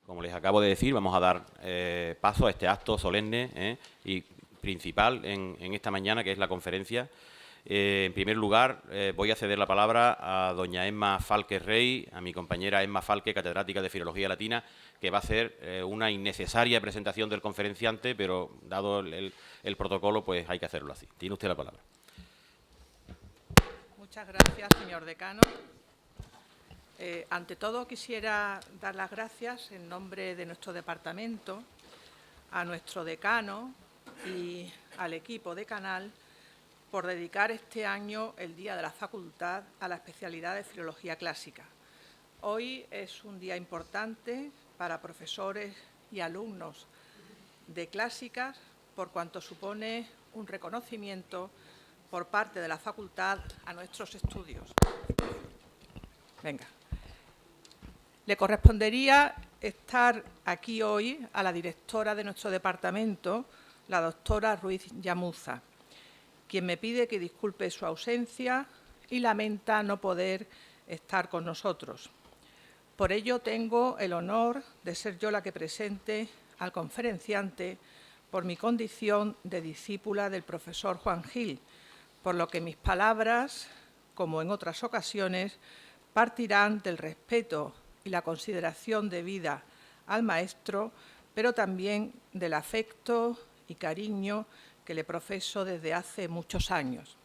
Como les acabo de decir, vamos a dar paso a este acto solemne y principal en esta mañana, que es la conferencia. En primer lugar, voy a ceder la palabra a doña Emma Falque Rey, a mi compañera Emma Falque, catedrática de Filología Latina, que va a hacer una innecesaria presentación del conferenciante, pero dado el protocolo, pues hay que hacerlo así. Tiene usted la palabra. Muchas gracias, señor decano. Ante todo, quisiera dar las gracias en nombre de nuestro departamento a nuestro decano y al equipo decanal por dedicar este año el Día de la Facultad a la especialidad de Filología Clásica. Hoy es un día importante para profesores y alumnos de clásicas, por cuanto supone un reconocimiento por parte de la facultad a nuestros estudios. Venga. Le correspondería estar aquí hoy a la directora de nuestro departamento, la doctora Ruiz Llamuza, quien me pide que disculpe su ausencia y lamenta no poder estar con nosotros. Por ello, tengo el honor de ser yo la que presente al conferenciante por mi condición de discípula del profesor Juan Gil, por lo que mis palabras, como en otras ocasiones, partirán del respeto y la consideración debida al maestro, pero también del afecto y cariño que le profeso desde hace muchos años.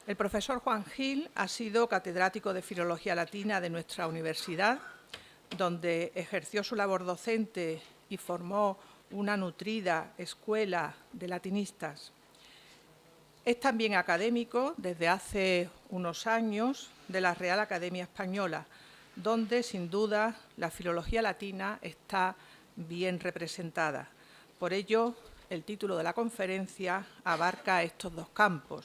El profesor Juan Gil ha sido catedrático de Filología Latina de nuestra universidad, donde ejerció su labor docente y formó una nutrida escuela de latinistas. Es también académico desde hace unos años de la Real Academia Española, donde sin duda la filología latina está bien representada. Por ello, el título de la conferencia abarca estos dos campos.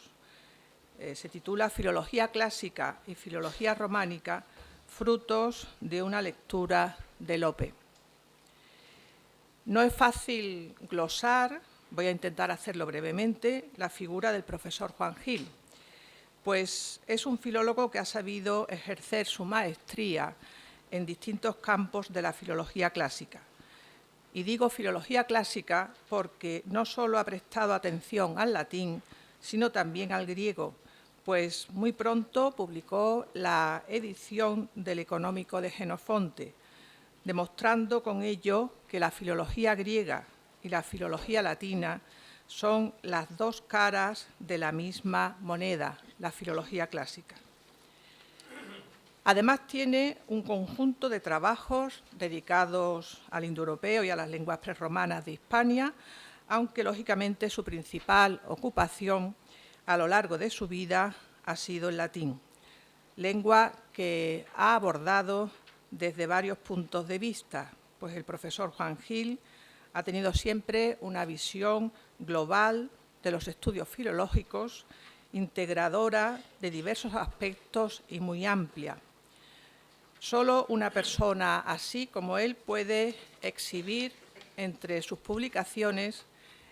Se titula Filología Clásica y Filología Románica, frutos de una lectura de Lope. No es fácil glosar, voy a intentar hacerlo brevemente, la figura del profesor Juan Gil, pues es un filólogo que ha sabido ejercer su maestría en distintos campos de la filología clásica. Y digo filología clásica porque no solo ha prestado atención al latín, sino también al griego, pues muy pronto publicó la edición del Económico de Jenofonte, demostrando con ello que la filología griega y la filología latina son las dos caras de la misma moneda, la filología clásica. Además, tiene un conjunto de trabajos dedicados al indoeuropeo y a las lenguas prerromanas de Hispania, aunque, lógicamente, su principal ocupación a lo largo de su vida ha sido el latín, lengua que ha abordado desde varios puntos de vista, pues el profesor Juan Gil ha tenido siempre una visión global de los estudios filológicos, integradora de diversos aspectos y muy amplia. Solo una persona así como él puede exhibir entre sus publicaciones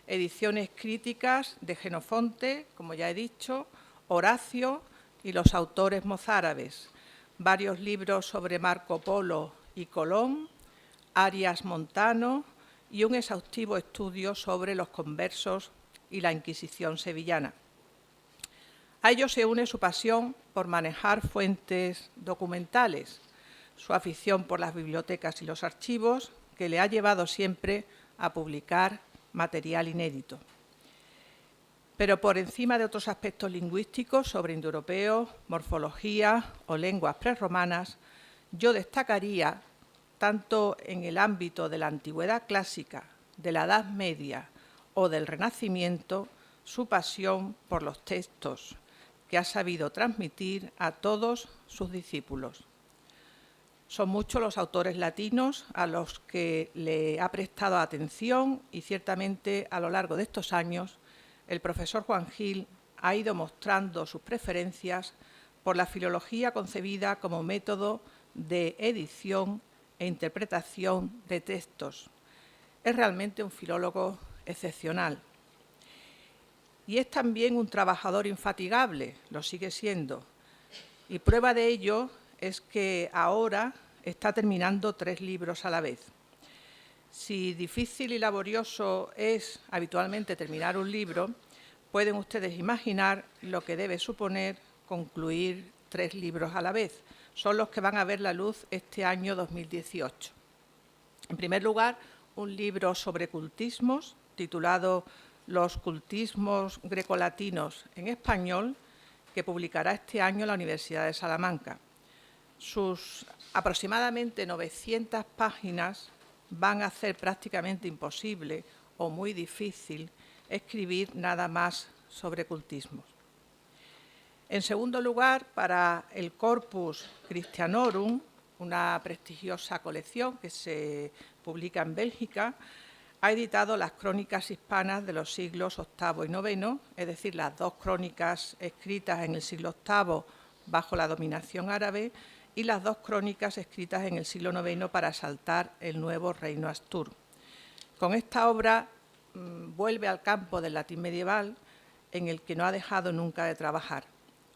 ediciones críticas de Jenofonte, como ya he dicho, Horacio y los autores mozárabes, varios libros sobre Marco Polo y Colón, Arias Montano y un exhaustivo estudio sobre los conversos y la Inquisición sevillana. A ello se une su pasión por manejar fuentes documentales, su afición por las bibliotecas y los archivos, que le ha llevado siempre a publicar material inédito. Pero por encima de otros aspectos lingüísticos sobre indoeuropeo, morfología o lenguas prerromanas, yo destacaría, tanto en el ámbito de la antigüedad clásica, de la Edad Media o del Renacimiento, su pasión por los textos, que ha sabido transmitir a todos sus discípulos. Son muchos los autores latinos a los que le ha prestado atención y ciertamente a lo largo de estos años el profesor Juan Gil ha ido mostrando sus preferencias por la filología concebida como método de edición e interpretación de textos. Es realmente un filólogo excepcional. Y es también un trabajador infatigable, lo sigue siendo. Y prueba de ello es que ahora está terminando 3 libros a la vez. Si difícil y laborioso es habitualmente terminar un libro, pueden ustedes imaginar lo que debe suponer concluir 3 libros a la vez. Son los que van a ver la luz este año 2018. En primer lugar, un libro sobre cultismos, titulado Los cultismos grecolatinos en español, que publicará este año la Universidad de Salamanca. Sus aproximadamente 900 páginas van a hacer prácticamente imposible o muy difícil escribir nada más sobre cultismos. En segundo lugar, para el Corpus Christianorum, una prestigiosa colección que se publica en Bélgica, ha editado las crónicas hispanas de los siglos VIII y IX, es decir, las 2 crónicas escritas en el siglo VIII bajo la dominación árabe y las 2 crónicas escritas en el siglo IX para asaltar el nuevo reino Astur. Con esta obra vuelve al campo del latín medieval, en el que no ha dejado nunca de trabajar.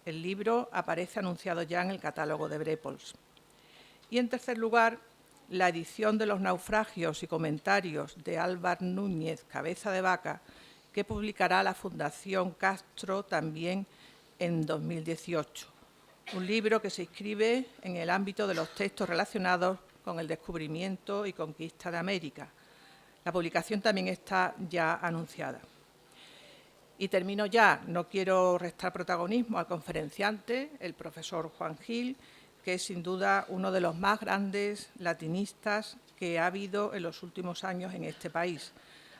El libro aparece anunciado ya en el catálogo de Brepols. Y en tercer lugar, la edición de los naufragios y comentarios de Álvar Núñez Cabeza de Vaca, que publicará la Fundación Castro también en 2018. Un libro que se inscribe en el ámbito de los textos relacionados con el descubrimiento y conquista de América. La publicación también está ya anunciada. Y termino ya, no quiero restar protagonismo al conferenciante, el profesor Juan Gil, que es sin duda uno de los más grandes latinistas que ha habido en los últimos años en este país,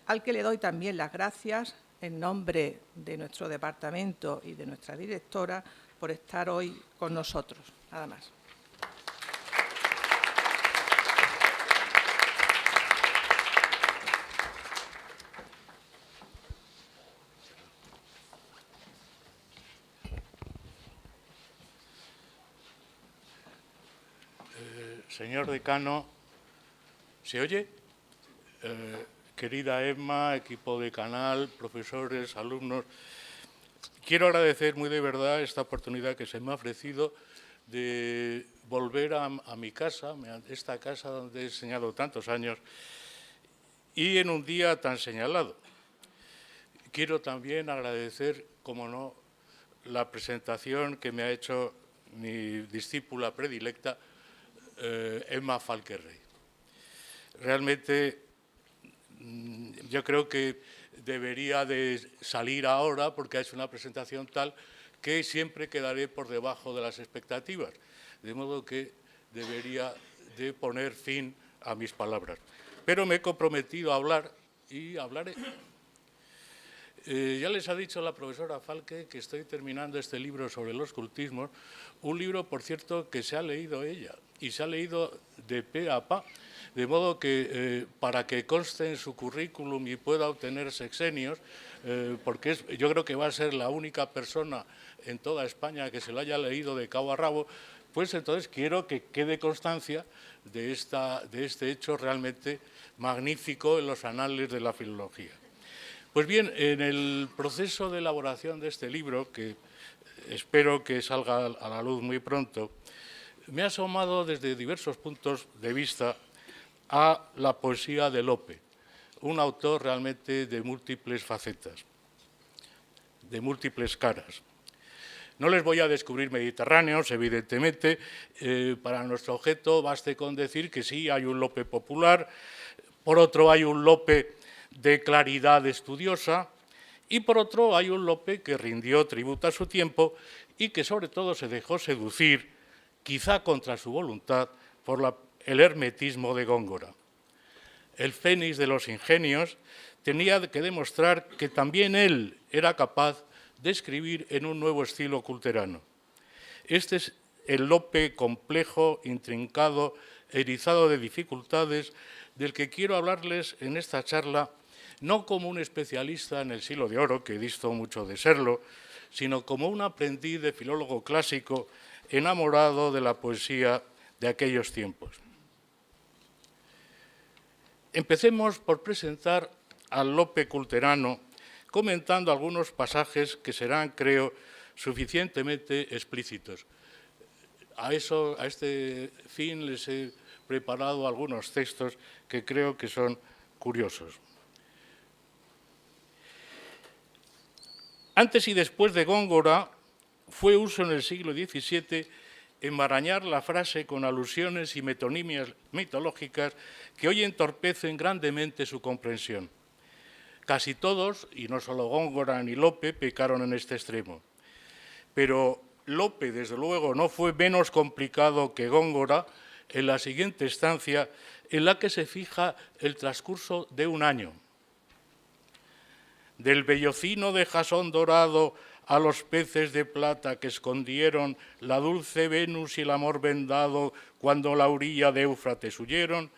al que le doy también las gracias en nombre de nuestro departamento y de nuestra directora por estar hoy con nosotros. Nada más. Señor decano, ¿se oye? Querida Emma, equipo de canal, profesores, alumnos, quiero agradecer muy de verdad esta oportunidad que se me ha ofrecido de volver a mi casa, esta casa donde he enseñado tantos años, y en un día tan señalado. Quiero también agradecer, como no, la presentación que me ha hecho mi discípula predilecta, Emma Falquerrey. Realmente yo creo que debería de salir ahora porque ha hecho una presentación tal que siempre quedaré por debajo de las expectativas, de modo que debería de poner fin a mis palabras. Pero me he comprometido a hablar y hablaré. Ya les ha dicho la profesora Falque que estoy terminando este libro sobre los cultismos, un libro, por cierto, que se ha leído ella y se ha leído de pe a pa, de modo que para que conste en su currículum y pueda obtener sexenios, porque yo creo que va a ser la única persona en toda España que se lo haya leído de cabo a rabo, pues entonces quiero que quede constancia de este hecho realmente magnífico en los anales de la filología. Pues bien, en el proceso de elaboración de este libro, que espero que salga a la luz muy pronto, me he asomado desde diversos puntos de vista a la poesía de Lope, un autor realmente de múltiples facetas, de múltiples caras. No les voy a descubrir mediterráneos, evidentemente. Para nuestro objeto baste con decir que sí, hay un Lope popular, por otro hay un Lope de claridad estudiosa y por otro hay un Lope que rindió tributo a su tiempo y que sobre todo se dejó seducir, quizá contra su voluntad, por el hermetismo de Góngora. El Fénix de los ingenios tenía que demostrar que también él era capaz de escribir en un nuevo estilo culterano. Este es el Lope complejo, intrincado, erizado de dificultades, del que quiero hablarles en esta charla, no como un especialista en el siglo de oro, que disto mucho de serlo, sino como un aprendiz de filólogo clásico enamorado de la poesía de aquellos tiempos. Empecemos por presentar al Lope culterano, comentando algunos pasajes que serán, creo, suficientemente explícitos. A este fin les he preparado algunos textos que creo que son curiosos. Antes y después de Góngora, fue uso en el siglo XVII enmarañar la frase con alusiones y metonimias mitológicas que hoy entorpecen grandemente su comprensión. Casi todos, y no solo Góngora ni Lope, pecaron en este extremo. Pero Lope, desde luego, no fue menos complicado que Góngora en la siguiente estancia, en la que se fija el transcurso de un año. Del bellocino de jasón dorado a los peces de plata que escondieron la dulce Venus y el amor vendado cuando la orilla de Éufrates huyeron,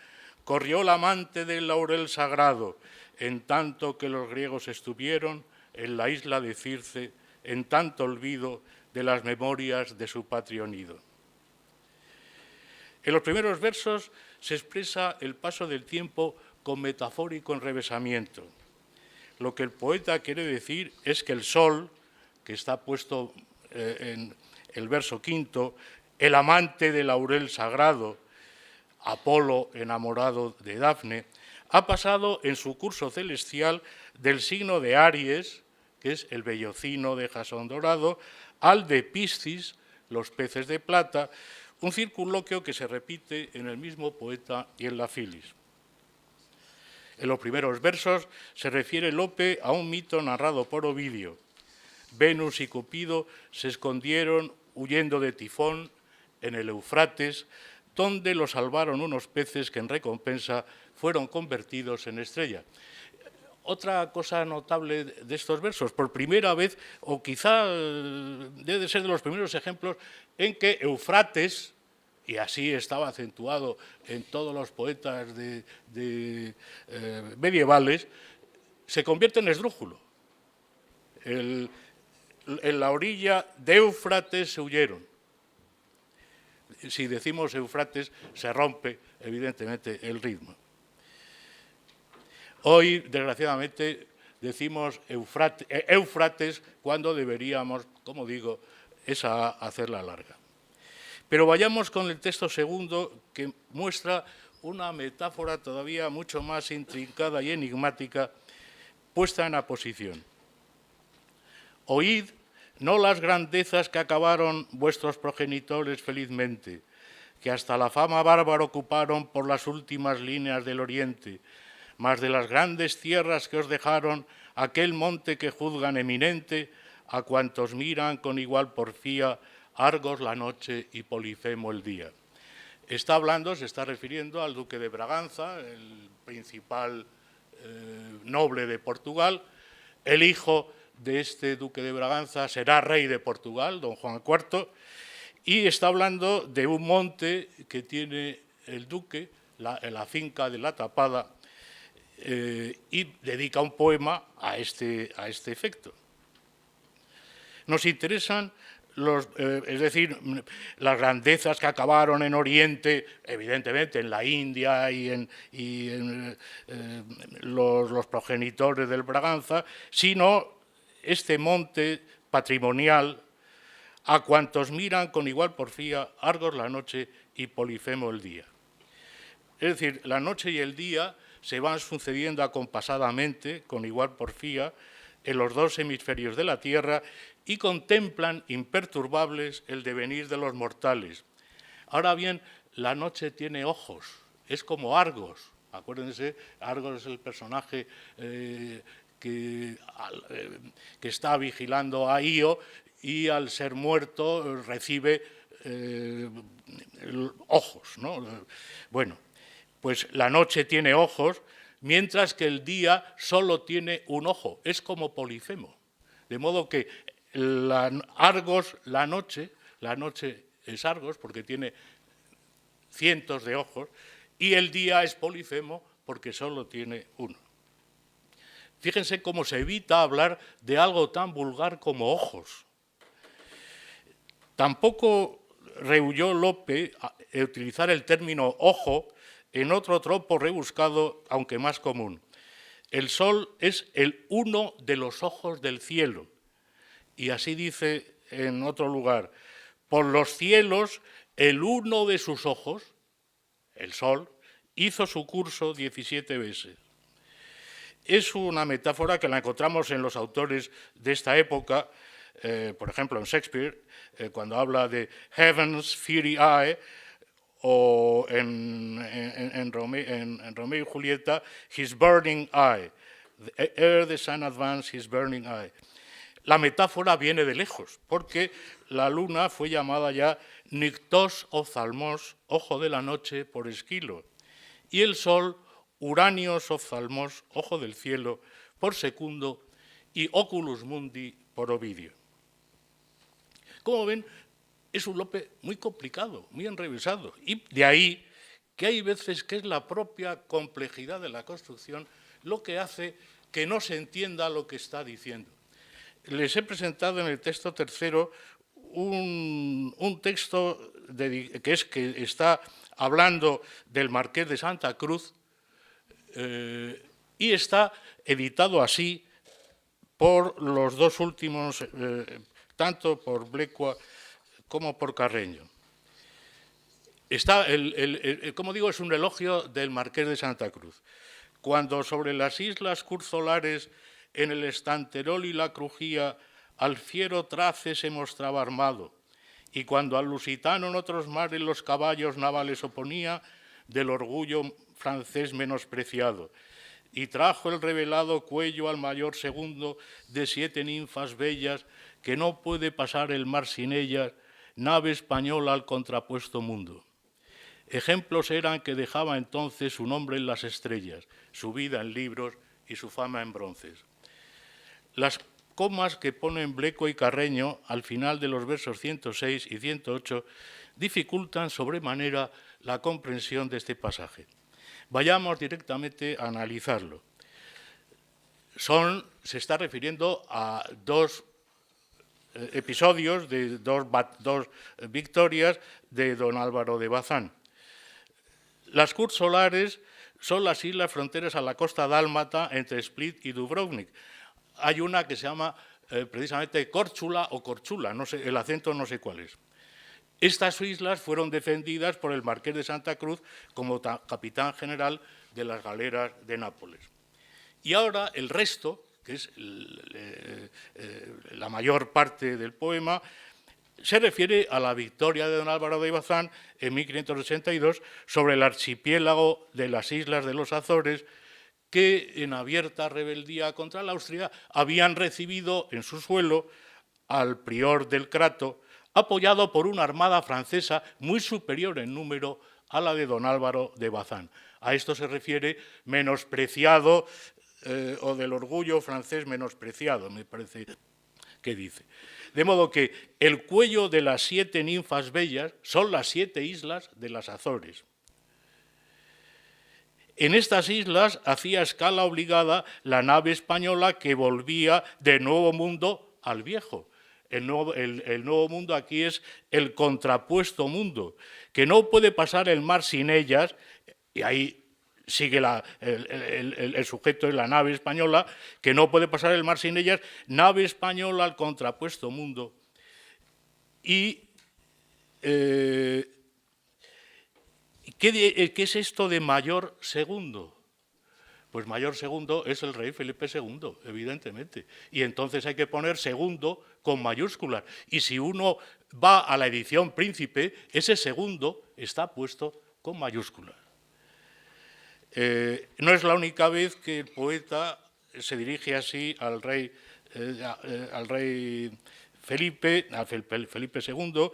corrió la amante del laurel sagrado, en tanto que los griegos estuvieron en la isla de Circe, en tanto olvido de las memorias de su patrio nido. En los primeros versos se expresa el paso del tiempo con metafórico enrevesamiento. Lo que el poeta quiere decir es que el sol, que está puesto en el verso quinto, el amante del laurel sagrado, Apolo enamorado de Dafne, ha pasado en su curso celestial del signo de Aries, que es el bellocino de jasón dorado, al de Piscis, los peces de plata, un circunloquio que se repite en el mismo poeta y en la Filis. En los primeros versos se refiere Lope a un mito narrado por Ovidio. Venus y Cupido se escondieron huyendo de Tifón en el Eufrates, donde los salvaron unos peces que en recompensa fueron convertidos en estrella. Otra cosa notable de estos versos, por primera vez, o quizá debe ser de los primeros ejemplos, en que Eufrates, y así estaba acentuado en todos los poetas medievales, se convierte en esdrújulo. En la orilla de Éufrates se huyeron. Si decimos Eufrates, se rompe evidentemente el ritmo. Hoy, desgraciadamente, decimos Éufrates cuando deberíamos, como digo, esa hacerla larga. Pero vayamos con el texto segundo, que muestra una metáfora todavía mucho más intrincada y enigmática puesta en aposición. Oíd no las grandezas que acabaron vuestros progenitores felizmente, que hasta la fama bárbara ocuparon por las últimas líneas del oriente, mas de las grandes tierras que os dejaron aquel monte que juzgan eminente, a cuantos miran con igual porfía Argos la noche y Polifemo el día. Se está refiriendo al duque de Braganza, el principal noble de Portugal. El hijo de este duque de Braganza será rey de Portugal, don Juan IV, y está hablando de un monte que tiene el duque, la finca de la Tapada, y dedica un poema a este efecto. Nos interesan es decir, las grandezas que acabaron en Oriente, evidentemente en la India y en los progenitores del Braganza, sino este monte patrimonial a cuantos miran con igual porfía Argos la noche y Polifemo el día. Es decir, la noche y el día se van sucediendo acompasadamente, con igual porfía, en los dos hemisferios de la Tierra y contemplan imperturbables el devenir de los mortales. Ahora bien, la noche tiene ojos, es como Argos. Acuérdense, Argos es el personaje que está vigilando a Ío y al ser muerto recibe ojos, ¿no? Bueno, pues la noche tiene ojos, mientras que el día solo tiene un ojo, es como Polifemo. De modo que Argos, la noche es Argos porque tiene cientos de ojos, y el día es Polifemo porque solo tiene uno. Fíjense cómo se evita hablar de algo tan vulgar como ojos. Tampoco rehuyó Lope utilizar el término ojo en otro tropo rebuscado, aunque más común. El sol es el uno de los ojos del cielo. Y así dice en otro lugar, por los cielos el uno de sus ojos, el sol, hizo su curso 17 veces. Es una metáfora que la encontramos en los autores de esta época, por ejemplo en Shakespeare, cuando habla de Heaven's Fiery Eye, o en Romeo y Julieta, His Burning Eye, ere the sun advance, His Burning Eye. La metáfora viene de lejos, porque la luna fue llamada ya Nyctos Ophthalmos, ojo de la noche, por Esquilo, y el sol Uranios Ophthalmos, ojo del cielo, por Secundo, y Oculus Mundi por Ovidio. Como ven, es un Lope muy complicado, muy enrevesado, y de ahí que hay veces que es la propia complejidad de la construcción lo que hace que no se entienda lo que está diciendo. Les he presentado en el texto tercero un texto que está hablando del Marqués de Santa Cruz y está editado así por los dos últimos, tanto por Blecua como por Carreño. Como digo, es un elogio del Marqués de Santa Cruz. Cuando sobre las islas curzolares, en el Estanterol y la Crujía, al fiero trace se mostraba armado, y cuando al lusitano en otros mares los caballos navales oponía, del orgullo francés menospreciado, y trajo el revelado cuello al mayor segundo de 7 ninfas bellas, que no puede pasar el mar sin ellas, nave española al contrapuesto mundo. Ejemplos eran que dejaba entonces su nombre en las estrellas, su vida en libros y su fama en bronces. Las comas que ponen Blecua y Carreño al final de los versos 106 y 108 dificultan sobremanera la comprensión de este pasaje. Vayamos directamente a analizarlo. Se está refiriendo a dos episodios de dos victorias de don Álvaro de Bazán. Las curzolares son las islas fronteras a la costa dálmata entre Split y Dubrovnik. Hay una que se llama precisamente Córchula o Corchula, no sé, el acento no sé cuál es. Estas islas fueron defendidas por el Marqués de Santa Cruz como capitán general de las galeras de Nápoles. Y ahora el resto, que es la mayor parte del poema, se refiere a la victoria de don Álvaro de Bazán en 1582 sobre el archipiélago de las islas de los Azores, que en abierta rebeldía contra la Austria habían recibido en su suelo al prior del Crato, apoyado por una armada francesa muy superior en número a la de don Álvaro de Bazán. A esto se refiere menospreciado o del orgullo francés menospreciado, me parece que dice. De modo que el cuello de las 7 ninfas bellas son las 7 islas de las Azores. En estas islas hacía escala obligada la nave española que volvía del Nuevo Mundo al Viejo. El Nuevo Mundo aquí es el contrapuesto mundo, que no puede pasar el mar sin ellas, y ahí sigue el sujeto de la nave española, que no puede pasar el mar sin ellas, nave española al contrapuesto mundo. Y ¿qué es esto de mayor segundo? Pues mayor segundo es el rey Felipe II, evidentemente. Y entonces hay que poner segundo con mayúsculas. Y si uno va a la edición Príncipe, ese segundo está puesto con mayúsculas. No es la única vez que el poeta se dirige así al rey Felipe, a Felipe II.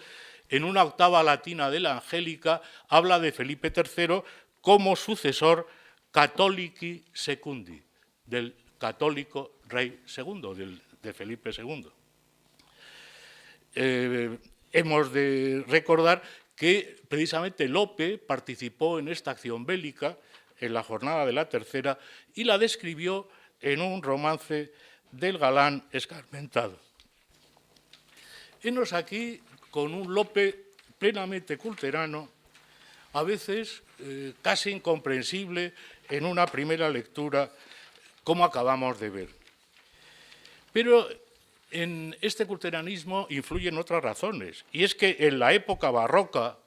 En una octava latina de la Angélica habla de Felipe III como sucesor catholici secundi, del católico rey segundo, de Felipe II. Hemos de recordar que precisamente Lope participó en esta acción bélica en la jornada de la Tercera y la describió en un romance del galán escarmentado. Henos aquí con un Lope plenamente culterano, a veces casi incomprensible en una primera lectura, como acabamos de ver. Pero en este culteranismo influyen otras razones, y es que en la época barroca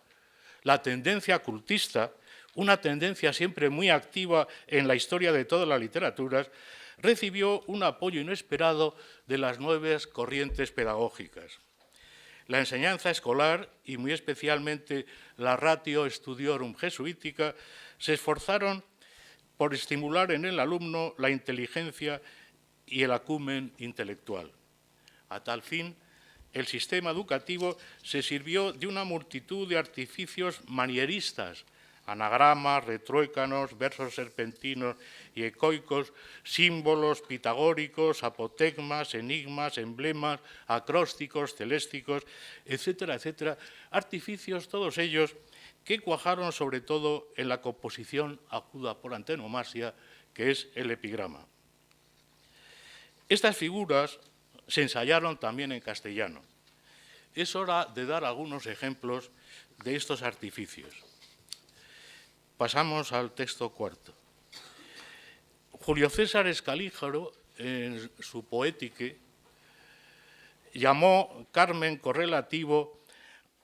la tendencia cultista una tendencia siempre muy activa en la historia de todas las literaturas, recibió un apoyo inesperado de las nuevas corrientes pedagógicas. La enseñanza escolar, y muy especialmente la ratio studiorum jesuítica, se esforzaron por estimular en el alumno la inteligencia y el acumen intelectual. A tal fin, el sistema educativo se sirvió de una multitud de artificios manieristas, anagramas, retruécanos, versos serpentinos y ecoicos, símbolos pitagóricos, apotegmas, enigmas, emblemas, acrósticos, celésticos, etcétera, etcétera, artificios todos ellos que cuajaron sobre todo en la composición aguda por antonomasia, que es el epigrama. Estas figuras se ensayaron también en castellano. Es hora de dar algunos ejemplos de estos artificios. Pasamos al texto cuarto. Julio César Escalígaro, en su Poétique, llamó Carmen correlativo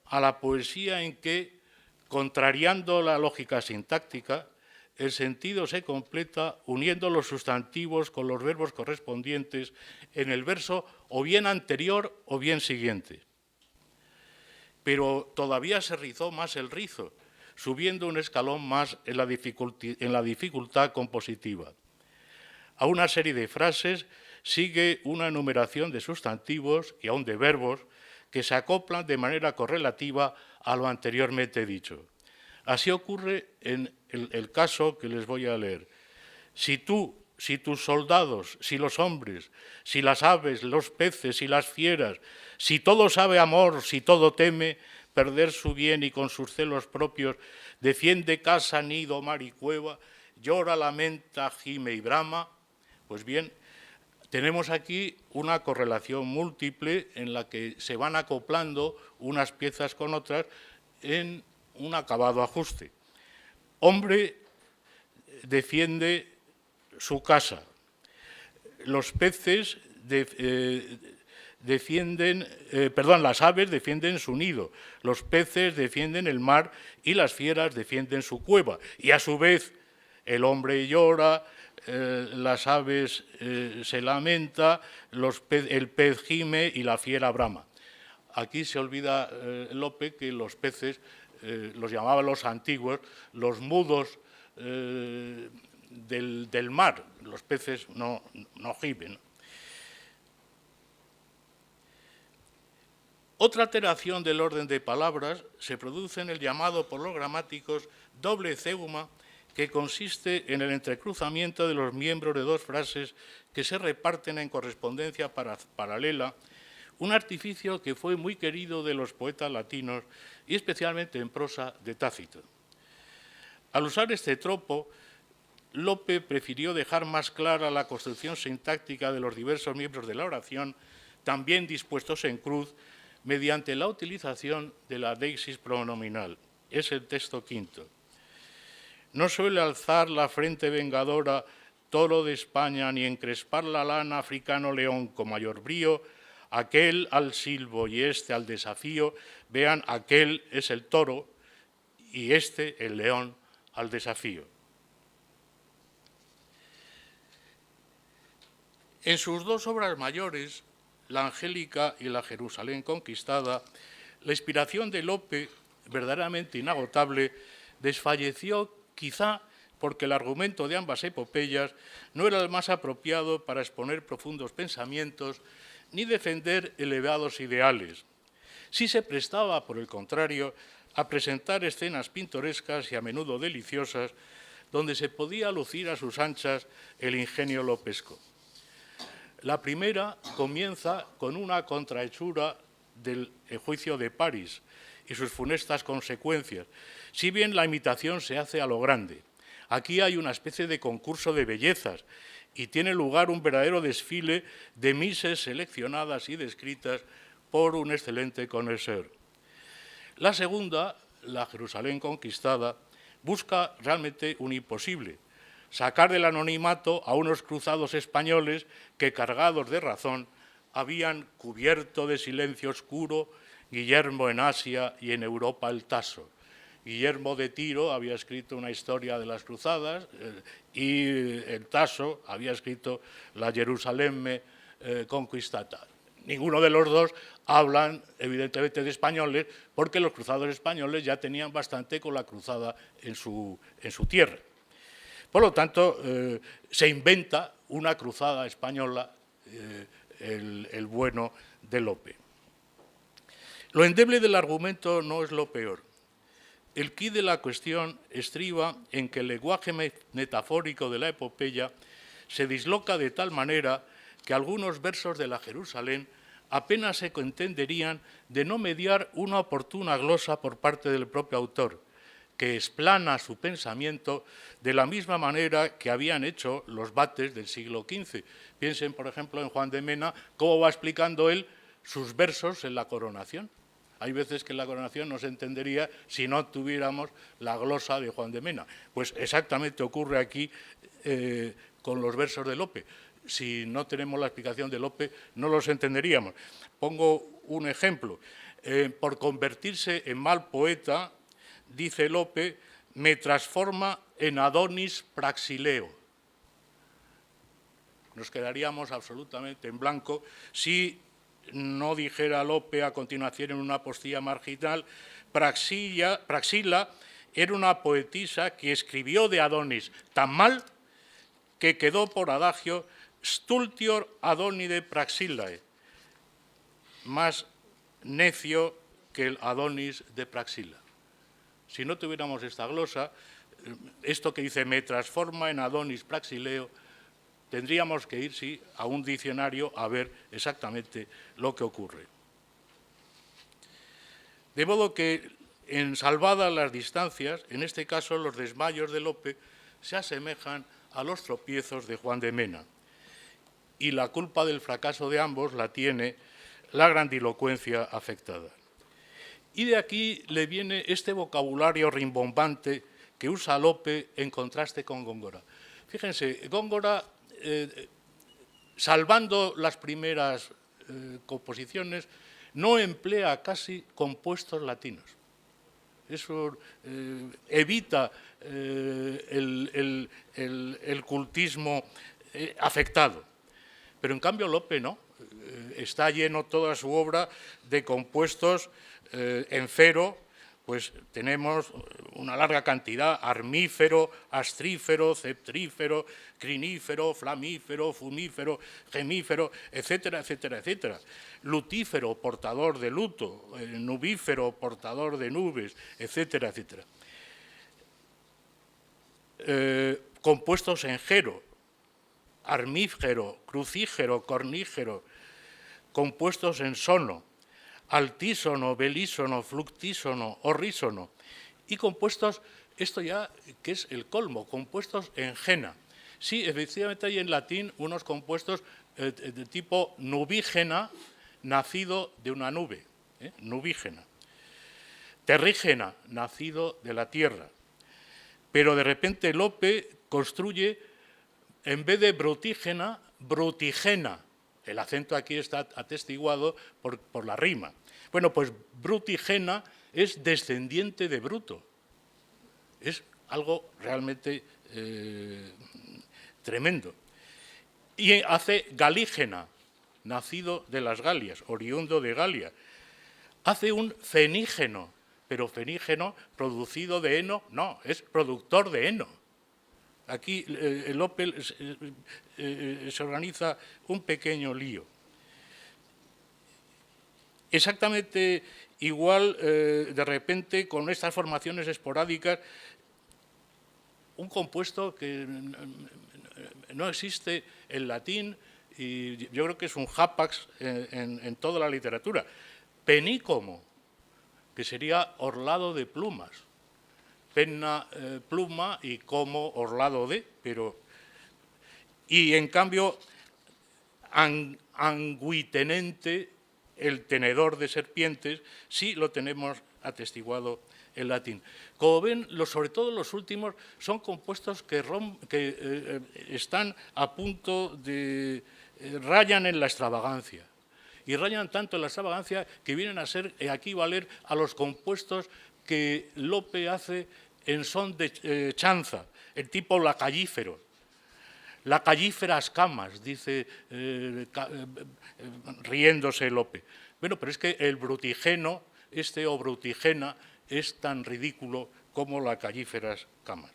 a la poesía en que, contrariando la lógica sintáctica, el sentido se completa uniendo los sustantivos con los verbos correspondientes en el verso o bien anterior o bien siguiente. Pero todavía se rizó más el rizo, subiendo un escalón más en la dificultad compositiva. A una serie de frases sigue una enumeración de sustantivos y aún de verbos que se acoplan de manera correlativa a lo anteriormente dicho. Así ocurre en el caso que les voy a leer. Si tus soldados, si los hombres, si las aves, los peces y las fieras, si todo sabe amor, si todo teme perder su bien y con sus celos propios defiende casa, nido, mar y cueva, llora, lamenta, gime y brama, pues bien, tenemos aquí una correlación múltiple en la que se van acoplando unas piezas con otras en un acabado ajuste. Hombre defiende su casa. Los peces las aves defienden su nido. Los peces defienden el mar y las fieras defienden su cueva. Y a su vez el hombre llora, las aves se lamenta, el pez gime y la fiera brama. Aquí se olvida Lope que los peces los llamaban los antiguos los mudos del mar. Los peces no gimen. Otra alteración del orden de palabras se produce en el llamado por los gramáticos doble zeugma, que consiste en el entrecruzamiento de los miembros de dos frases que se reparten en correspondencia paralela, un artificio que fue muy querido de los poetas latinos y especialmente en prosa de Tácito. Al usar este tropo, Lope prefirió dejar más clara la construcción sintáctica de los diversos miembros de la oración, también dispuestos en cruz, mediante la utilización de la deixis pronominal. Es el texto quinto. No suele alzar la frente vengadora toro de España, ni encrespar la lana africano león con mayor brío, aquel al silbo y este al desafío. Vean, aquel es el toro y este el león al desafío. En sus dos obras mayores, La Angélica y La Jerusalén conquistada, la inspiración de Lope, verdaderamente inagotable, desfalleció quizá porque el argumento de ambas epopeyas no era el más apropiado para exponer profundos pensamientos ni defender elevados ideales. Sí se prestaba, por el contrario, a presentar escenas pintorescas y a menudo deliciosas, donde se podía lucir a sus anchas el ingenio lopesco. La primera comienza con una contrahechura del juicio de París y sus funestas consecuencias, si bien la imitación se hace a lo grande. Aquí hay una especie de concurso de bellezas y tiene lugar un verdadero desfile de mises seleccionadas y descritas por un excelente connoisseur. La segunda, La Jerusalén conquistada, busca realmente un imposible: sacar del anonimato a unos cruzados españoles que, cargados de razón, habían cubierto de silencio oscuro Guillermo en Asia y en Europa el Taso. Guillermo de Tiro había escrito una historia de las cruzadas y el Tasso había escrito la Jerusalemme conquistata. Ninguno de los dos hablan, evidentemente, de españoles, porque los cruzados españoles ya tenían bastante con la cruzada en su tierra. Por lo tanto, se inventa una cruzada española, el bueno de Lope. Lo endeble del argumento no es lo peor. El quid de la cuestión estriba en que el lenguaje metafórico de la epopeya se disloca de tal manera que algunos versos de la Jerusalén apenas se entenderían de no mediar una oportuna glosa por parte del propio autor, que explana su pensamiento de la misma manera que habían hecho los vates del siglo XV. Piensen, por ejemplo, en Juan de Mena, cómo va explicando él sus versos en la Coronación. Hay veces que en la Coronación no se entendería si no tuviéramos la glosa de Juan de Mena. Pues exactamente ocurre aquí con los versos de Lope. Si no tenemos la explicación de Lope, no los entenderíamos. Pongo un ejemplo. Por convertirse en mal poeta, dice Lope, me transforma en Adonis Praxileo. Nos quedaríamos absolutamente en blanco si no dijera Lope a continuación en una postilla marginal, Praxila era una poetisa que escribió de Adonis tan mal que quedó por adagio Stultior Adonide Praxilae, más necio que el Adonis de Praxila. Si no tuviéramos esta glosa, esto que dice me transforma en Adonis Praxileo, tendríamos que ir, sí, a un diccionario a ver exactamente lo que ocurre. De modo que, en salvadas las distancias, en este caso los desmayos de Lope se asemejan a los tropiezos de Juan de Mena. Y la culpa del fracaso de ambos la tiene la grandilocuencia afectada. Y de aquí le viene este vocabulario rimbombante que usa Lope en contraste con Góngora. Fíjense, Góngora, salvando las primeras composiciones, no emplea casi compuestos latinos. Eso evita el cultismo afectado. Pero en cambio Lope no. Está lleno toda su obra de compuestos en cero, pues tenemos una larga cantidad: armífero, astrífero, septrífero, crinífero, flamífero, fumífero, gemífero, etcétera, etcétera, etcétera. Lutífero, portador de luto, nubífero, portador de nubes, etcétera, etcétera. Compuestos en jero, armífero, crucígero, cornígero, compuestos en sono, altísono, belísono, fluctísono, horrísono, y compuestos, esto ya que es el colmo, compuestos en gena. Sí, efectivamente hay en latín unos compuestos de tipo nubígena, nacido de una nube, nubígena. Terrígena, nacido de la tierra. Pero de repente Lope construye, en vez de brutígena, brutigena. El acento aquí está atestiguado por la rima. Bueno, pues brutigena es descendiente de Bruto. Es algo realmente tremendo. Y hace galígena, nacido de las Galias, oriundo de Galia. Hace un fenígeno, pero fenígeno producido de heno, no, es productor de heno. Aquí Lope se organiza un pequeño lío. Exactamente igual, de repente, con estas formaciones esporádicas, un compuesto que no existe en latín, y yo creo que es un hapax en toda la literatura. Penícomo, que sería orlado de plumas. Penna, pluma, y como orlado de, pero... Y en cambio, anguitenente, el tenedor de serpientes, sí lo tenemos atestiguado en latín. Como ven, sobre todo los últimos son compuestos que están a punto de... rayan en la extravagancia. Y rayan tanto en la extravagancia que vienen a ser equivaler a los compuestos que Lope hace en son de chanza, el tipo lacallífero. Lacallíferas camas, dice riéndose Lope. Bueno, pero es que el brutigeno, o brutigena, es tan ridículo como lacallíferas camas.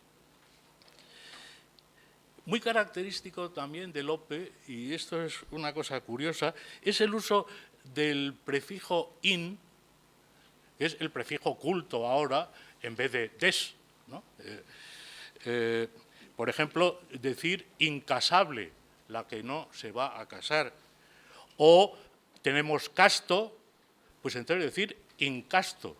Muy característico también de Lope, y esto es una cosa curiosa, es el uso del prefijo in, que es el prefijo culto ahora, en vez de des, ¿no? Por ejemplo, decir incasable, la que no se va a casar. O tenemos casto, pues entonces decir incasto.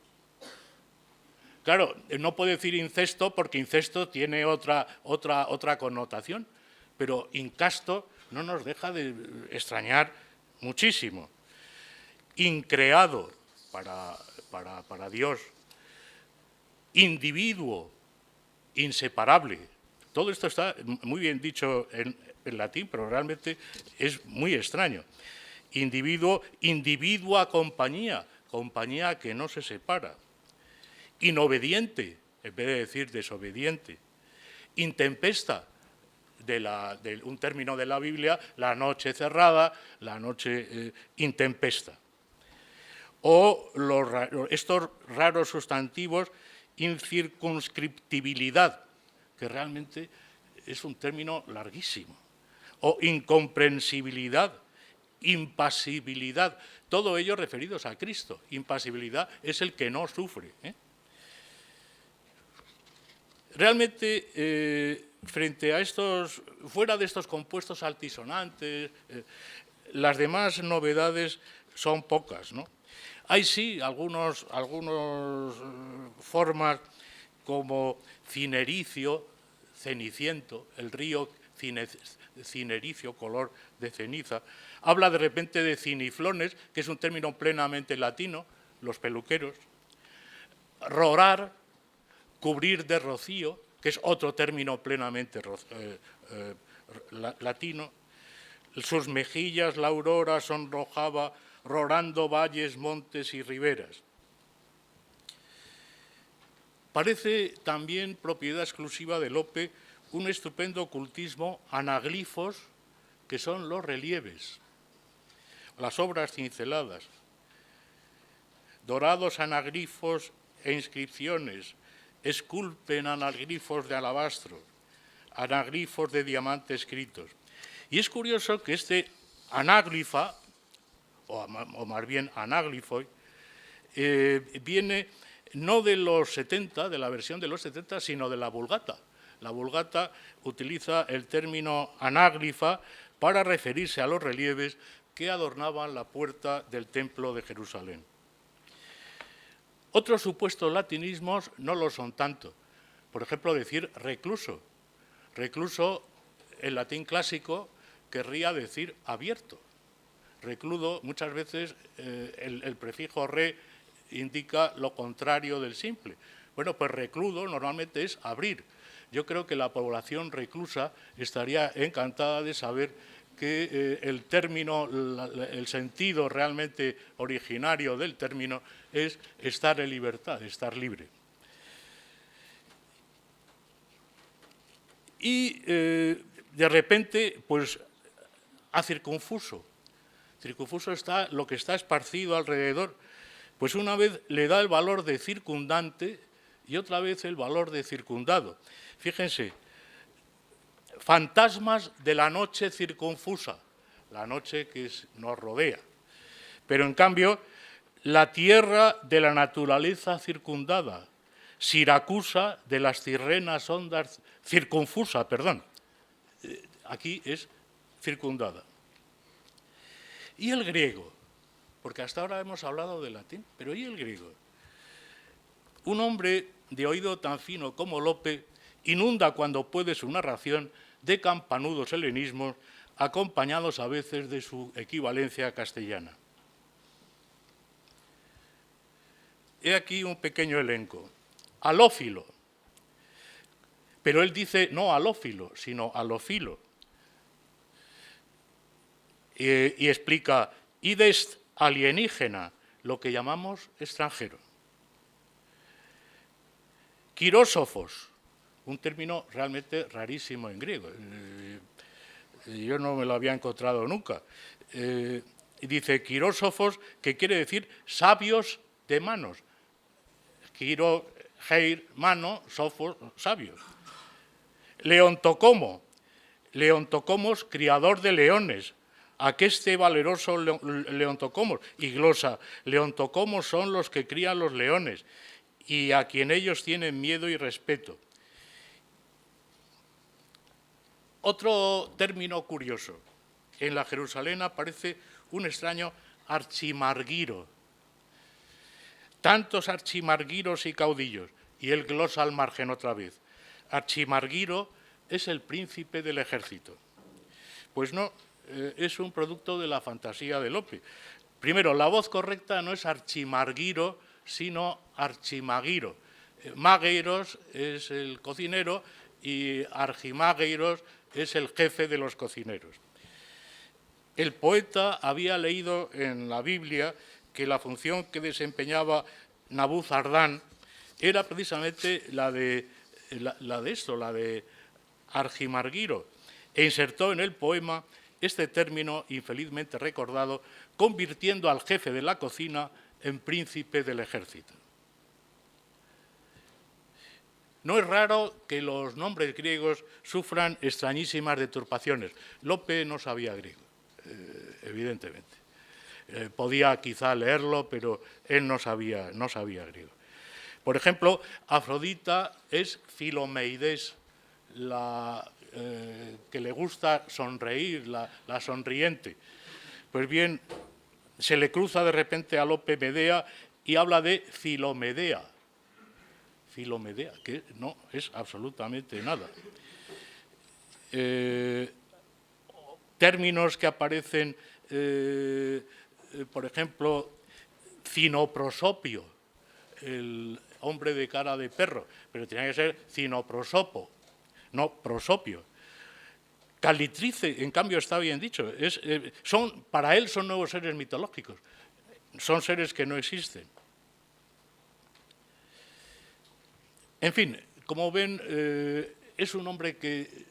Claro, no puede decir incesto porque incesto tiene otra connotación, pero incasto no nos deja de extrañar muchísimo. Increado para Dios. Individuo, inseparable. Todo esto está muy bien dicho en latín, pero realmente es muy extraño. Individuo, individua compañía, compañía que no se separa. Inobediente, en vez de decir desobediente. Intempesta, de un término de la Biblia, la noche cerrada, la noche intempesta. O estos raros sustantivos, incircunscriptibilidad, que realmente es un término larguísimo. O incomprensibilidad, impasibilidad, todo ello referidos a Cristo. Impasibilidad es el que no sufre. Realmente, frente a fuera de estos compuestos altisonantes, las demás novedades son pocas, ¿no? Hay sí algunas formas como cinericio, ceniciento, el río cinericio, color de ceniza. Habla de repente de ciniflones, que es un término plenamente latino, los peluqueros. Rorar, cubrir de rocío, que es otro término plenamente latino. Sus mejillas la aurora sonrojaba, rorando valles, montes y riberas. Parece también propiedad exclusiva de Lope un estupendo ocultismo anaglifos, que son los relieves, las obras cinceladas, dorados anaglifos e inscripciones, esculpen anaglifos de alabastro, anaglifos de diamante escritos. Y es curioso que este anáglifa, o más bien anáglifoi, viene no de los 70, de la versión de los 70, sino de la Vulgata. La Vulgata utiliza el término anáglifa para referirse a los relieves que adornaban la puerta del Templo de Jerusalén. Otros supuestos latinismos no lo son tanto. Por ejemplo, decir recluso. Recluso, en latín clásico, querría decir abierto. Recludo, muchas veces el prefijo re indica lo contrario del simple. Bueno, pues recludo normalmente es abrir. Yo creo que la población reclusa estaría encantada de saber que el término, el sentido realmente originario del término es estar en libertad, estar libre. Y de repente, pues, a circunfuso. Circunfuso está lo que está esparcido alrededor. Pues una vez le da el valor de circundante y otra vez el valor de circundado. Fíjense, fantasmas de la noche circunfusa, la noche que nos rodea. Pero en cambio, la tierra de la naturaleza circundada, Siracusa de las tirrenas ondas, circunfusa, perdón. Aquí es circundada. ¿Y el griego? Porque hasta ahora hemos hablado del latín, pero ¿y el griego? Un hombre de oído tan fino como Lope inunda cuando puede su narración de campanudos helenismos acompañados a veces de su equivalencia castellana. He aquí un pequeño elenco. Alófilo. Pero él dice no alófilo, sino alófilo. Y explica, id est alienígena, lo que llamamos extranjero. Quirósofos, un término realmente rarísimo en griego. Yo no me lo había encontrado nunca. Dice quirósofos, que quiere decir sabios de manos. Quiro, heir, mano, sofos, sabios. Leontocomo, leontocomos, criador de leones. Aqueste valeroso leontocomos. Y glosa, leontocomos son los que crían los leones y a quien ellos tienen miedo y respeto. Otro término curioso. En la Jerusalén aparece un extraño archimarguiro. Tantos archimarguiros y caudillos. Y él glosa al margen otra vez. Archimarguiro es el príncipe del ejército. Pues no, es un producto de la fantasía de Lope. Primero, la voz correcta no es archimarguiro, sino archimaguiro. Magueiros es el cocinero y archimagueiros es el jefe de los cocineros. El poeta había leído en la Biblia que la función que desempeñaba Nabuzardán era precisamente la de archimarguiro, e insertó en el poema este término infelizmente recordado, convirtiendo al jefe de la cocina en príncipe del ejército. No es raro que los nombres griegos sufran extrañísimas deturpaciones. Lope no sabía griego, evidentemente. Podía quizá leerlo, pero él no sabía griego. Por ejemplo, Afrodita es Filomeides, la que le gusta sonreír, la sonriente. Pues bien, se le cruza de repente a Lope Medea y habla de Filomedea. Filomedea, que no es absolutamente nada. Términos que aparecen, por ejemplo, cinoprosopio, el hombre de cara de perro, pero tenía que ser cinoprosopo, no prosopio. Calitrice, en cambio, está bien dicho. Para él son nuevos seres mitológicos, son seres que no existen. En fin, como ven, es un hombre que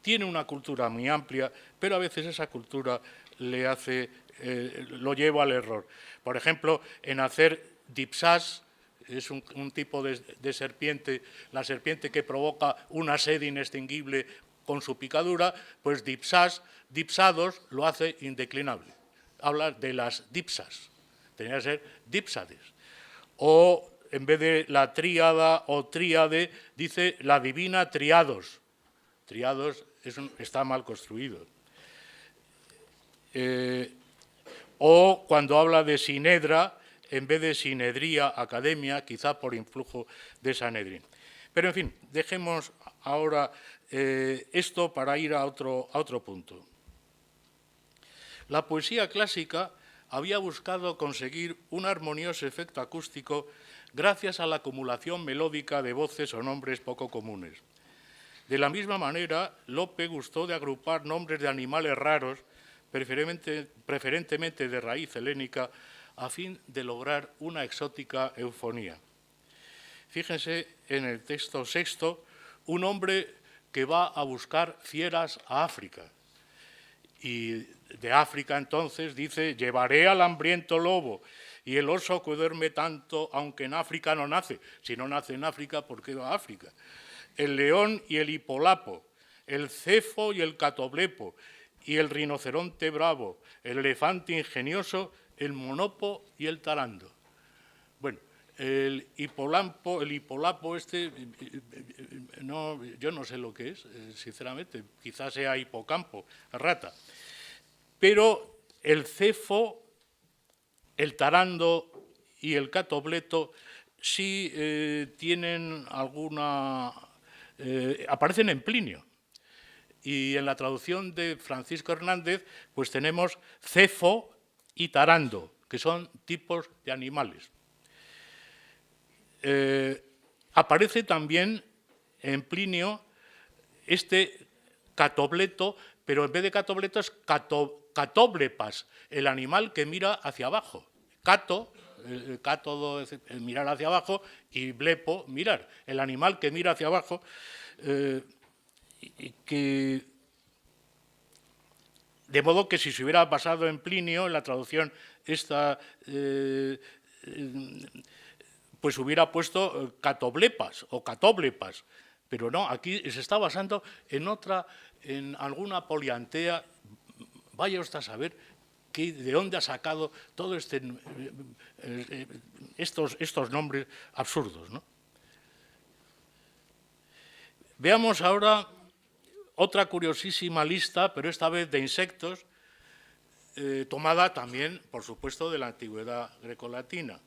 tiene una cultura muy amplia, pero a veces esa cultura lo lleva al error. Por ejemplo, en hacer dipsas, es un tipo de serpiente, la serpiente que provoca una sed inextinguible con su picadura, pues dipsados lo hace indeclinable. Habla de las dipsas, tenía que ser dipsades. O en vez de la tríada o tríade, dice la divina triados. Triados está mal construido. O cuando habla de sinedra, en vez de sinedría, academia, quizá por influjo de Sanedrín. Pero, en fin, dejemos ahora esto para ir a otro punto. La poesía clásica había buscado conseguir un armonioso efecto acústico gracias a la acumulación melódica de voces o nombres poco comunes. De la misma manera, Lope gustó de agrupar nombres de animales raros, preferentemente de raíz helénica, a fin de lograr una exótica eufonía. Fíjense en el texto sexto, un hombre que va a buscar fieras a África. Y de África entonces dice, llevaré al hambriento lobo y el oso que duerme tanto, aunque en África no nace. Si no nace en África, ¿por qué va a África? El león y el hipolapo, el cefo y el catoblepo, y el rinoceronte bravo, el elefante ingenioso, el monopo y el tarando. Bueno, el hipolapo yo no sé lo que es, sinceramente, quizás sea hipocampo, rata. Pero el cefo, el tarando y el catobleto sí tienen alguna... aparecen en Plinio. Y en la traducción de Francisco Hernández, pues tenemos cefo y tarando, que son tipos de animales. Aparece también en Plinio este catobleto, pero en vez de catobleto es catóblepas, el animal que mira hacia abajo. Cato, cátodo, mirar hacia abajo, y blepo, mirar, el animal que mira hacia abajo, de modo que si se hubiera basado en Plinio, en la traducción esta, pues hubiera puesto catoblepas o catóblepas, pero no, aquí se está basando en alguna poliantea. Vaya usted a saber de dónde ha sacado todos estos nombres absurdos, ¿no? Veamos ahora otra curiosísima lista, pero esta vez de insectos, tomada también, por supuesto, de la antigüedad grecolatina.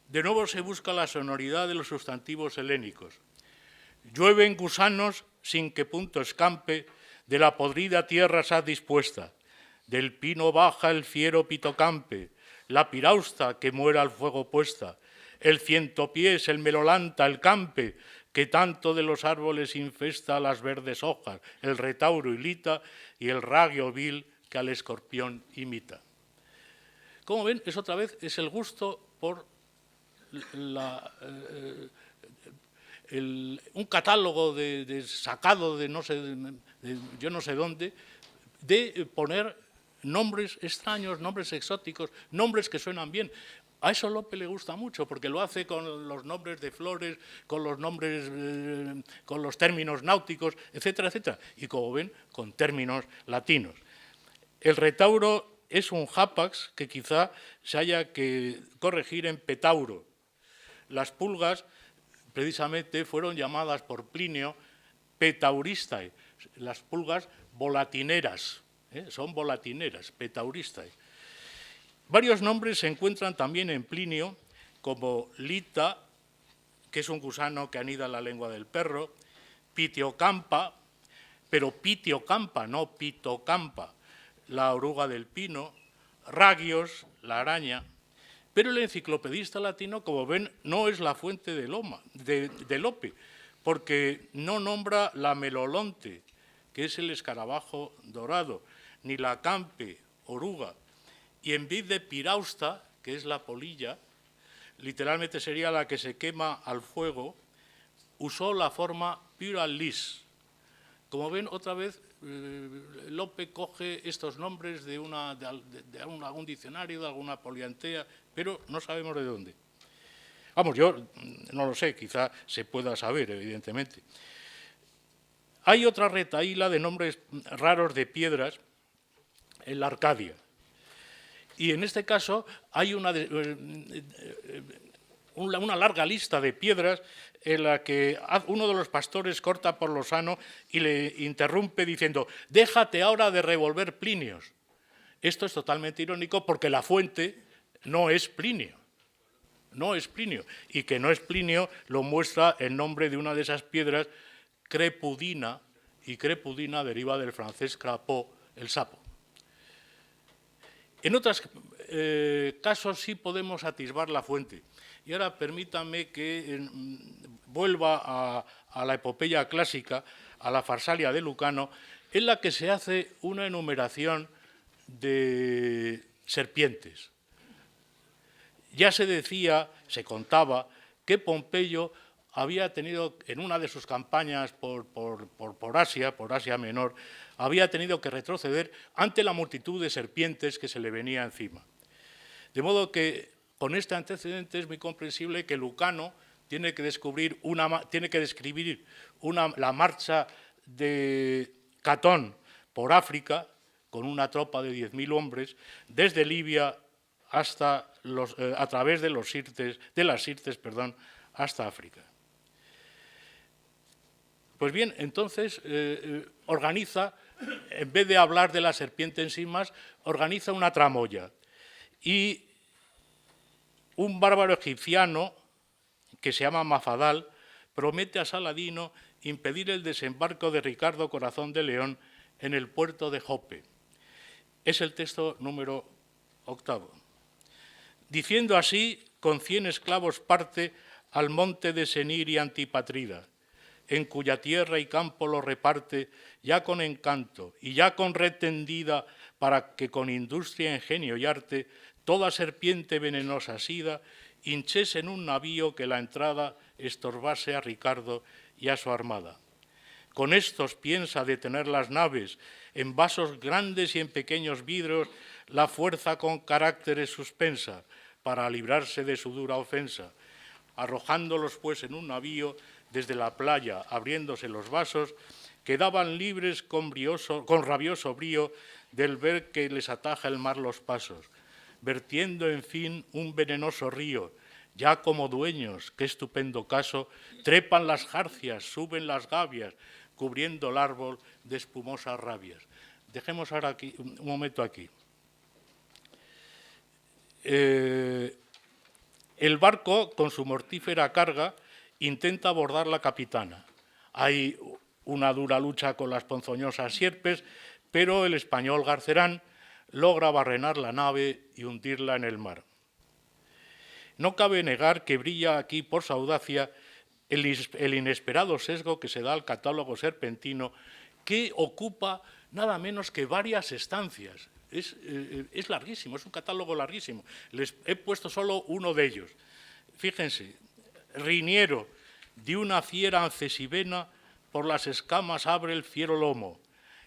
De nuevo se busca la sonoridad de los sustantivos helénicos. Llueven gusanos sin que punto escampe, de la podrida tierra sad dispuesta. Del pino baja el fiero pitocampe, la pirausta que muera al fuego puesta. El cientopiés, el melolanta, el campe, que tanto de los árboles infesta las verdes hojas, el retauro hilita y el ragio vil que al escorpión imita. Como ven, otra vez es el gusto por un catálogo sacado de yo no sé dónde, de poner nombres extraños, nombres exóticos, nombres que suenan bien. A eso Lope le gusta mucho, porque lo hace con los nombres de flores, con los nombres, con los términos náuticos, etcétera, etcétera. Y como ven, con términos latinos. El retauro es un jápax que quizá se haya que corregir en petauro. Las pulgas, precisamente, fueron llamadas por Plinio petauristae, las pulgas volatineras, son volatineras, petauristae. Varios nombres se encuentran también en Plinio, como lita, que es un gusano que anida en la lengua del perro, pitiocampa, pero pitiocampa, no pitocampa, la oruga del pino, ragios, la araña. Pero el enciclopedista latino, como ven, no es la fuente de Lope, porque no nombra la melolonte, que es el escarabajo dorado, ni la campe, oruga, y en vez de pirausta, que es la polilla, literalmente sería la que se quema al fuego, usó la forma puralis. Como ven, otra vez, Lope coge estos nombres de algún diccionario, de alguna poliantea, pero no sabemos de dónde. Vamos, yo no lo sé, quizá se pueda saber, evidentemente. Hay otra retahíla de nombres raros de piedras en la Arcadia. Y en este caso hay una larga lista de piedras en la que uno de los pastores corta por lo sano y le interrumpe diciendo: déjate ahora de revolver Plinios. Esto es totalmente irónico porque la fuente no es Plinio. No es Plinio. Y que no es Plinio lo muestra el nombre de una de esas piedras, crepudina, y crepudina deriva del francés crapaud, el sapo. En otros casos sí podemos atisbar la fuente. Y ahora permítanme que vuelva a la epopeya clásica, a la Farsalia de Lucano, en la que se hace una enumeración de serpientes. Ya se decía, se contaba, que Pompeyo había tenido, en una de sus campañas por Asia Menor, había tenido que retroceder ante la multitud de serpientes que se le venía encima. De modo que, con este antecedente, es muy comprensible que Lucano tiene que describir la marcha de Catón por África, con una tropa de 10.000 hombres, desde Libia hasta a través de las Sirtes, hasta África. Pues bien, entonces organiza, en vez de hablar de la serpiente en sí más, organiza una tramoya. Y un bárbaro egipciano, que se llama Mafadal, promete a Saladino impedir el desembarco de Ricardo Corazón de León en el puerto de Jope. Es el texto número 8. Diciendo así, con 100 esclavos parte al monte de Senir y Antipatrida, en cuya tierra y campo lo reparte, ya con encanto y ya con red tendida, para que con industria, ingenio y arte toda serpiente venenosa sida, hinchese en un navío que la entrada estorbase a Ricardo y a su armada. Con estos piensa detener las naves, en vasos grandes y en pequeños vidrios, la fuerza con caracteres suspensa, para librarse de su dura ofensa, arrojándolos pues en un navío desde la playa, abriéndose los vasos, quedaban libres con rabioso brío del ver que les ataja el mar los pasos, vertiendo en fin un venenoso río, ya como dueños, qué estupendo caso, trepan las jarcias, suben las gavias, cubriendo el árbol de espumosas rabias. Dejemos ahora aquí, un momento aquí. El barco, con su mortífera carga, intenta abordar la capitana. Hay una dura lucha con las ponzoñosas sierpes, pero el español Garcerán logra barrenar la nave y hundirla en el mar. No cabe negar que brilla aquí por su audacia el inesperado sesgo que se da al catálogo serpentino, que ocupa nada menos que varias estancias. Es larguísimo, es un catálogo larguísimo. Les he puesto solo uno de ellos. Fíjense, Riniero, de una fiera ancesivena, por las escamas abre el fiero lomo.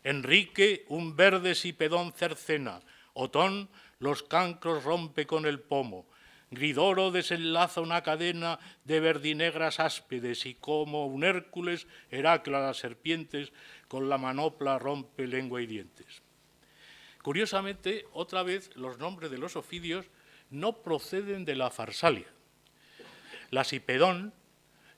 Enrique, un verde sipedón cercena. Otón, los cancros rompe con el pomo. Gridoro desenlaza una cadena de verdinegras áspides y como un Hércules, Heracles a las serpientes, con la manopla rompe lengua y dientes. Curiosamente, otra vez, los nombres de los oficios no proceden de la Farsalia. La Sipedón,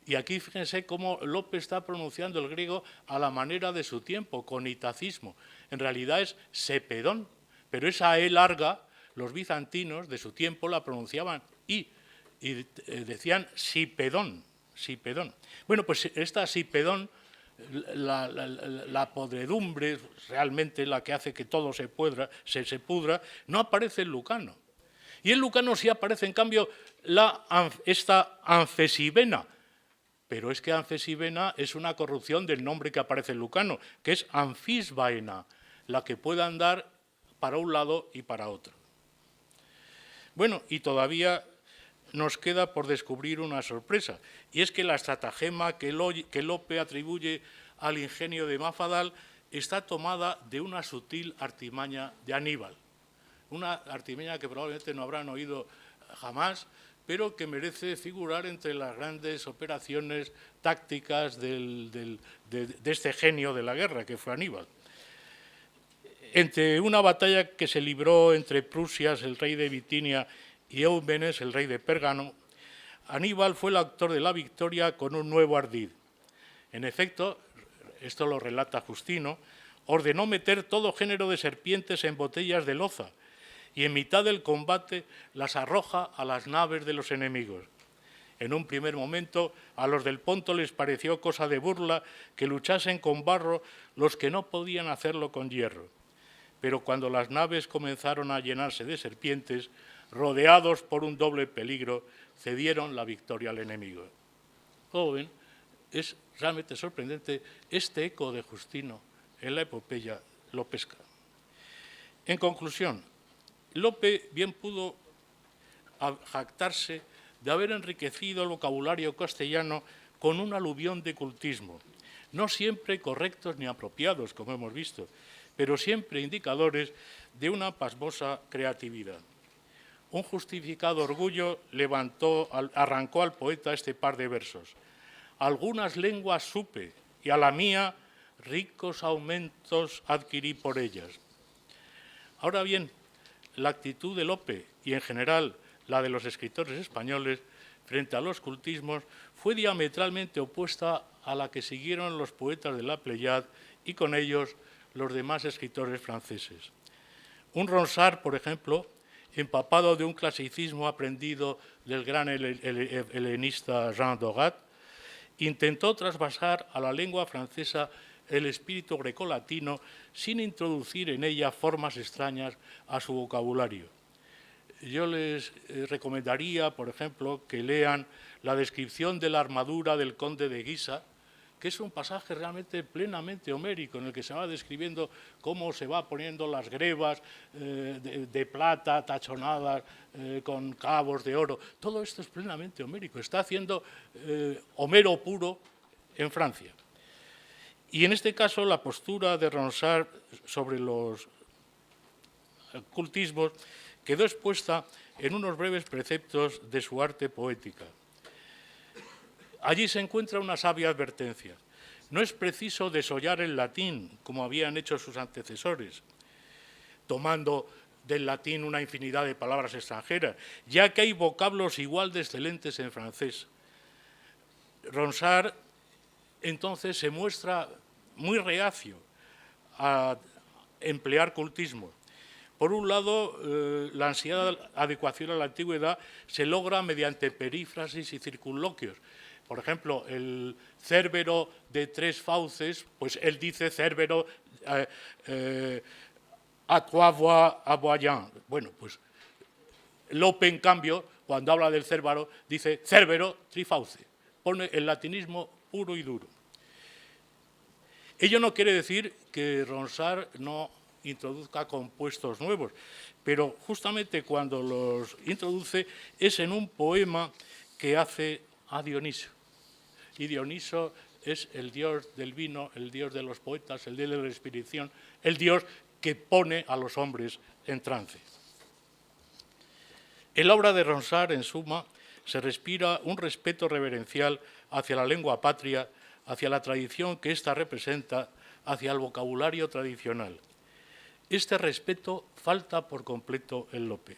y aquí fíjense cómo Lope está pronunciando el griego a la manera de su tiempo, con itacismo. En realidad es Sepedón, pero esa E larga, los bizantinos de su tiempo la pronunciaban y decían Sipedón, Sipedón. Bueno, pues esta Sipedón, la podredumbre, realmente la que hace que todo se pudra, no aparece en Lucano. Y en Lucano sí aparece, en cambio, esta Ancesivena. Pero es que Ancesivena es una corrupción del nombre que aparece en Lucano, que es Anfisbaena, la que puede andar para un lado y para otro. Bueno, y todavía nos queda por descubrir una sorpresa, y es que la estratagema que Lope atribuye al ingenio de Mafadal está tomada de una sutil artimaña de Aníbal, una artimaña que probablemente no habrán oído jamás, pero que merece figurar entre las grandes operaciones tácticas de este genio de la guerra, que fue Aníbal. Entre una batalla que se libró entre Prusias, el rey de Bitinia, y Eumenes, el rey de Pérgamo, Aníbal fue el autor de la victoria con un nuevo ardid. En efecto, esto lo relata Justino, ordenó meter todo género de serpientes en botellas de loza y en mitad del combate las arroja a las naves de los enemigos. En un primer momento a los del Ponto les pareció cosa de burla que luchasen con barro los que no podían hacerlo con hierro. Pero cuando las naves comenzaron a llenarse de serpientes, rodeados por un doble peligro, cedieron la victoria al enemigo. Como ven, es realmente sorprendente este eco de Justino en la epopeya lopesca. En conclusión, Lope bien pudo jactarse de haber enriquecido el vocabulario castellano con un aluvión de cultismo, no siempre correctos ni apropiados, como hemos visto, pero siempre indicadores de una pasmosa creatividad. Un justificado orgullo arrancó al poeta este par de versos. Algunas lenguas supe y a la mía ricos aumentos adquirí por ellas. Ahora bien, la actitud de Lope y en general la de los escritores españoles frente a los cultismos fue diametralmente opuesta a la que siguieron los poetas de la Pléiade y con ellos los demás escritores franceses. Un Ronsard, por ejemplo, empapado de un clasicismo aprendido del gran helenista Jean Dogat, intentó trasvasar a la lengua francesa el espíritu grecolatino sin introducir en ella formas extrañas a su vocabulario. Yo les recomendaría, por ejemplo, que lean la descripción de la armadura del conde de Guisa, que es un pasaje realmente plenamente homérico, en el que se va describiendo cómo se va poniendo las grebas de plata, tachonadas, con cabos de oro. Todo esto es plenamente homérico. Está haciendo Homero puro en Francia. Y en este caso la postura de Ronsard sobre los cultismos quedó expuesta en unos breves preceptos de su arte poética. Allí se encuentra una sabia advertencia. No es preciso desollar el latín, como habían hecho sus antecesores, tomando del latín una infinidad de palabras extranjeras, ya que hay vocablos igual de excelentes en francés. Ronsard entonces se muestra muy reacio a emplear cultismo. Por un lado, la ansiada adecuación a la antigüedad se logra mediante perífrasis y circunloquios. Por ejemplo, el Cérbero de tres fauces, pues él dice Cérbero à trois voix aboyant. Bueno, pues Lope, en cambio, cuando habla del Cérbero, dice Cérbero trifauce. Pone el latinismo puro y duro. Ello no quiere decir que Ronsard no introduzca compuestos nuevos, pero justamente cuando los introduce es en un poema que hace a Dioniso. Y Dioniso es el dios del vino, el dios de los poetas, el dios de la inspiración, el dios que pone a los hombres en trance. En la obra de Ronsard, en suma, se respira un respeto reverencial hacia la lengua patria, hacia la tradición que ésta representa, hacia el vocabulario tradicional. Este respeto falta por completo en Lope.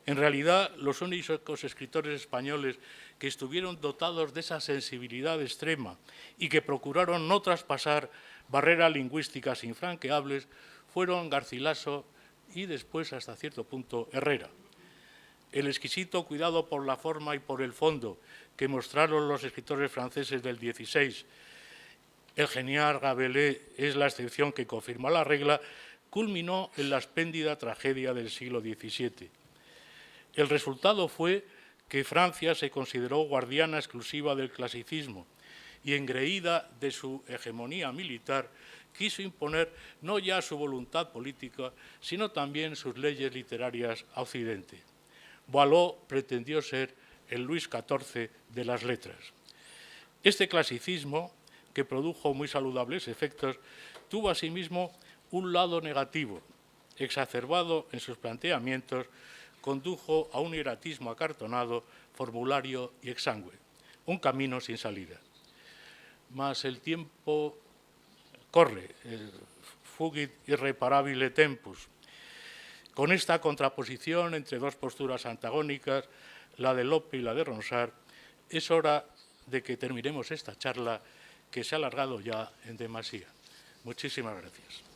En realidad, los únicos escritores españoles que estuvieron dotados de esa sensibilidad extrema y que procuraron no traspasar barreras lingüísticas infranqueables fueron Garcilaso y después, hasta cierto punto, Herrera. El exquisito cuidado por la forma y por el fondo que mostraron los escritores franceses del XVI, el genial Rabelais es la excepción que confirma la regla, culminó en la espléndida tragedia del siglo XVII. El resultado fue que Francia se consideró guardiana exclusiva del clasicismo y, engreída de su hegemonía militar, quiso imponer no ya su voluntad política, sino también sus leyes literarias a Occidente. Boileau pretendió ser el Luis XIV de las letras. Este clasicismo, que produjo muy saludables efectos, tuvo asimismo un lado negativo, exacerbado en sus planteamientos, condujo a un hieratismo acartonado, formulario y exangüe, un camino sin salida. Mas el tiempo corre, fugit irreparabile tempus. Con esta contraposición entre dos posturas antagónicas, la de Lope y la de Ronsard, es hora de que terminemos esta charla que se ha alargado ya en demasía. Muchísimas gracias.